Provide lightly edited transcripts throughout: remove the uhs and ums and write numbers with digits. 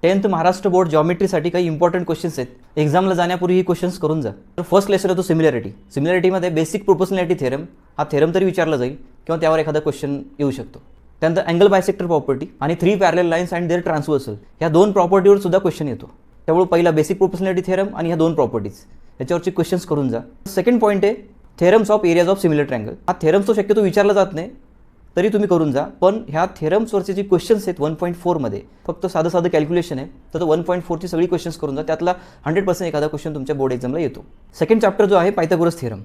10th Maharashtra board जॉमेट्रीसाठी काही important questions आहेत. एक्झामला जाण्यापूर्वी ही क्वेश्चन्स करून जा. तर फर्स्ट लेसन होतो सिमिलॅरिटी. सिमिलॅरिटीमध्ये बेसिक प्रोपोर्शनॅलिटी थेरम, हा थेरम तरी विचारला जाईल किंवा त्यावर एखादा क्वेश्चन येऊ शकतो. त्यानंतर अँगल बायसेक्टर प्रॉपर्टी आणि 3 parallel lines and their transversal, ह्या 2 प्रॉपर्टीवर सुद्धा क्वेश्चन येतो. त्यामुळे पहिला बेसिक प्रोपोर्शनॅलिटी थेरम आणि ह्या 2 प्रॉपर्टीज याच्यावरचे क्वेश्चन्स करून जा. सेकंड पॉईंट आहे theorems of areas of similar triangle. हा थेरम्स तो शक्यतो विचारला जात नाही तरी तुम्ही करून जा, पण ह्या थेरम्सवरचे जे क्वेश्चन्स आहेत 1.4 मध्ये फक्त साधं कॅल्क्युलेशन आहे, तर तो 1.4ची सगळी क्वेश्चन्स करून जा. त्यातला 100% एखादा क्वेश्चन तुमच्या बोर्ड एक्झामला येतो. सेकंड चॅप्टर जो आहे Pythagoras theorem.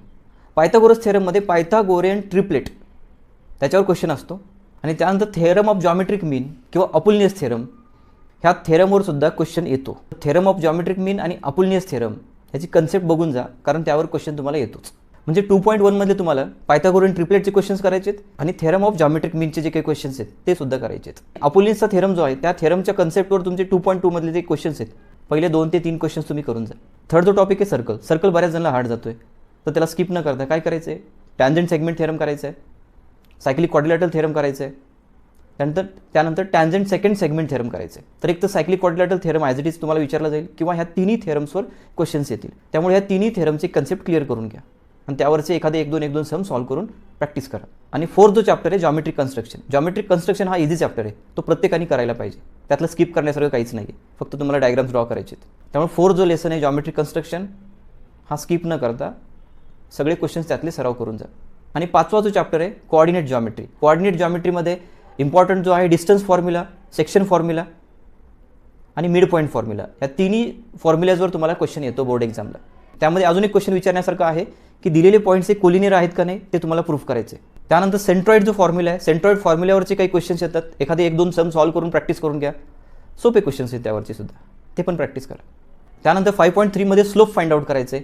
Pythagoras थेरममध्ये Pythagorean triplet त्याच्यावर क्वेश्चन असतो. आणि त्यानंतर थेरम ऑफ जॉमेट्रिक मीन किंवा अपुलनियस थेरम, ह्या थेरमवर सुद्धा क्वेश्चन येतो. थेरम ऑफ जॉमेट्रिक मीन आणि अपुलनियस थेरम ह्याची कन्सेप्ट बघून जा, कारण त्यावर क्वेश्चन तुम्हाला येतोच. म्हणजे 2.1 मध्ये तुम्हाला पायथागोरियन ट्रिपलेटचे क्वेश्चन्स करायचे आहेत आणि थेरम ऑफ जॉमेट्रिक मीनचे जे काही क्वेश्चन्स आहेत ते सुद्धा करायचे आहेत. अपुलनियसचा थेरम जो आहे त्या थेरमच्या कन्सेप्टवर तुमचे 2.2 मधले जे क्वेश्चन्स आहेत पहिले 2 ते 3 क्वेश्चन्स तुम्ही करून जा. थर्ड जो टॉपिक आहे सर्कल. सर्कल बऱ्याच जणांना हार्ड जातोय, तर त्याला स्किप न करता काय करायचं आहे, टॅन्जंट सेगमेंट थेरम करायचं आहे, सायक्लिक क्वाड्रिलॅटरल थेरम करायचं आहे, त्यानंतर टॅन्जंट सेकंड सेगमेंट थेरम करायचं आहे. तर एक तर cyclic quadrilateral theorem as it is तुम्हाला विचारला जाईल किंवा ह्या तिन्ही थेरम्सवर क्वेश्चन्स येतील. त्यामुळे ह्या तिन्ही थेरमची कन्सेप्ट क्लिअर करून घ्या आणि त्यावरचे एखादे 1-2 सम सॉल्व्ह करून प्रॅक्टिस करा. आणि फोर्थ जो चॅप्टर आहे जॉमेट्रिक कन्स्ट्रक्शन. जॉमेट्रिक कन्स्ट्रक्शन हा इझी चॅप्टर आहे, तो प्रत्येकाने करायला पाहिजे. त्यातलं स्किप करण्यासारखं काहीच नाही आहे, फक्त तुम्हाला डायग्राम्स ड्रॉ करायचे आहेत. त्यामुळे फोर्थ जो लेसन आहे जॉमेट्रिक कन्स्ट्रक्शन हा स्किप न करता सगळे क्वेश्चन्स त्यातले सराव करून जा. आणि 5वा जो चॅप्टर आहे कोऑर्डिनेट जॉमेट्री. कोऑर्डिनेट जॉमेट्रीमध्ये इम्पॉर्टंट जो आहे डिस्टन्स फॉर्म्युला, सेक्शन फॉर्म्युला आणि मिड पॉईंट फॉर्म्युला, या तिन्ही फॉर्म्युल्याजवर तुम्हाला क्वेश्चन येतो बोर्ड एक्झामला. त्यामध्ये अजून एक क्वेश्चन विचारण्यासारखं आहे की दिलेले पॉईंट्स हे कोलिनियर आहेत का नाही ते तुम्हाला प्रूफ करायचे. त्यानंतर सेंट्रॉइड जो फॉर्म्युला आहे, सेंट्रॉइड फॉर्म्युल्यावरचे काही क्वेश्चन्स येतात, एखादे 1-2 सम सॉल्व्ह करून प्रॅक्टिस करून घ्या. सोपे क्वेश्चन्स आहेत त्यावरचे सुद्धा, ते पण प्रॅक्टिस करा. त्यानंतर 5.3 मध्ये स्लोप फाइंड आउट करायचे,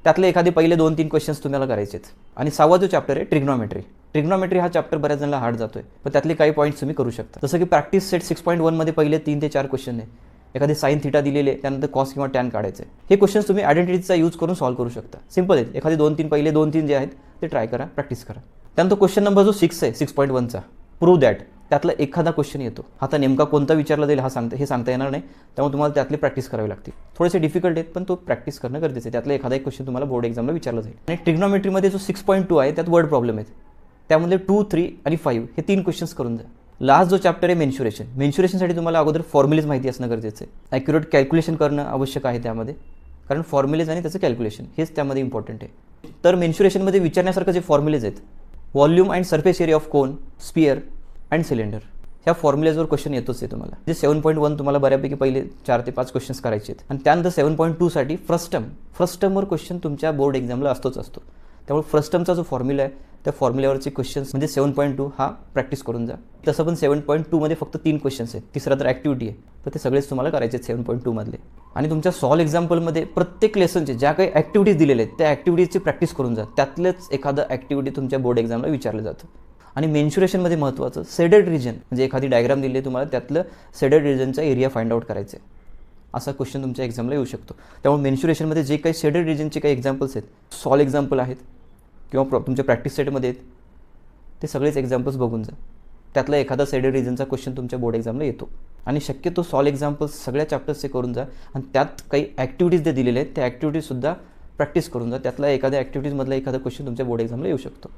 त्यातले एखादे पहिले 2-3 क्वेश्चन्स तुम्हाला करायचे आहेत. आणि 6वा जो चॅप्टर आहे ट्रिग्नॉमेट्री. ट्रिग्नॉमेट्री हा चॅप्टर बऱ्याच जणांना हार्ड जातोय, पण त्यातले काही पॉईंट्स तुम्ही करू शकता. जसं की प्रॅक्टिस सेट 6.1 मध्ये पहिले 3 ते 4 क्वेश्चन आहे, एखादे साइन थीटा दिलेले, त्यानंतर कॉस किंवा टॅन काढायचे. हे क्वेश्चन्स तुम्ही आयडेंटिटीचा यूज करून सॉल्व्ह करू शकता. सिंपल आहेत, एखादे 2-3 पहिले 2-3 जे आहेत ते ट्राय करा, प्रॅक्टिस करा. त्यानंतर क्वेश्चन नंबर जो 6 आहे 6.1चा प्रूव्ह दॅट, त्यातला एखादा क्वेश्चन येतो. आता नेमका कोणता विचारला जाईल हे सांगता येणार नाही, त्यामुळे तुम्हाला त्यातली प्रॅक्टिस करावी लागते. थोडेसे डिफिकल्ट आहेत, पण तो प्रॅक्टिस करणं गरजेचं आहे. त्यातला एखादा एक क्वेश्चन तुम्हाला बोर्ड एक्झामला विचारला जाईल. आणि ट्रिग्नॉमेट्रीमध्ये जो 6.2 आहे त्यात वर्ड प्रॉब्लेम आहेत, त्यामध्ये 2, 3 आणि 5 हे 3 क्वेश्चन्स करून जा. लास्ट जो चॅप्टर आहे मेन्शुरेशन. मेन्शुरेशनसाठी तुम्हाला अगोदर फॉर्म्युलेज माहिती असणं गरजेचं आहे. ॲक्युरेट कॅल्क्युलेशन करणं आवश्यक आहे त्यामध्ये, कारण फॉर्म्युलेज आणि त्याचं कॅल्क्युलेशन हेच त्यामध्ये इम्पॉर्टंट आहे. तर मेन्शुरेशनमध्ये विचारण्यासारखं जे फॉर्म्युलेज आहेत, volume and surface area of cone, sphere and cylinder, ह्या फॉर्म्युलेजवर क्वेश्चन येतोच आहे तुम्हाला. जे 7.1 तुम्हाला बऱ्यापैकी पहिले 4 ते 5 क्वेश्चन्स करायचे आहेत. आणि त्यानंतर 7.2 साठी फ्रस्टमवर क्वेश्चन तुमच्या बोर्ड एक्झामला असतो. त्यामुळे फ्रस्टमचा जो फॉर्म्युला आहे त्या फॉर्म्युल्यावरचे क्वेश्चन्स म्हणजे 7.2 हा प्रॅक्टिस करून जा. तसं पण 7.2 मध्ये फक्त 3 क्वेश्चन्स आहेत, तिसरा तर ॲक्टिव्हिटी आहे, तर ते सगळेच तुम्हाला करायचे आहेत 7.2 मधले. आणि तुमच्या सॉल्व एक्झाम्पलमध्ये प्रत्येक लेसनचे ज्या काही ॲक्टिव्हिटीज दिलेले आहेत त्या ॲक्टिव्हिटीजची प्रॅक्टिस करून जा. त्यातलंच एखादं ॲक्टिव्हिटी तुमच्या बोर्ड एक्झामला विचारलं जातं. आणि मेन्शुरेशनमध्ये महत्त्वाचं सेडेड रिजन, म्हणजे एखादी डायग्राम दिली आहे तुम्हाला, त्यातलं सेडेड रिजनचा एरिया फाइंड आउट करायचं आहे, असा क्वेश्चन तुमच्या एक्झामला येऊ शकतो. त्यामुळे मेन्शुरेशनमध्ये जे काही सेडेड रिजनचे काही एक्झाम्पल्स आहेत, सॉल्व एक्झाम्पल आहेत किंवा तुमच्या प्रॅक्टिस सेटमध्ये आहेत, ते सगळेच एक्झाम्पल्स बघून जा. त्यातला एखादा सेडेड रिजनचा क्वेश्चन तुमच्या बोर्ड एक्झामला येतो. आणि शक्यतो सॉल्व एक्झाम्पल्स सगळ्या चॅप्टर्सचे करून जा. आणि त्यात काही ॲक्टिव्हिटीज जे दिलेले आहेत त्या ॲक्टिव्हिटीजसुद्धा प्रॅक्टिस करून जा. त्यातला एखाद्या ॲक्टिव्हिटीजमधला एखादा क्वेश्चन तुमच्या बोर्ड एक्झामला येऊ शकतो.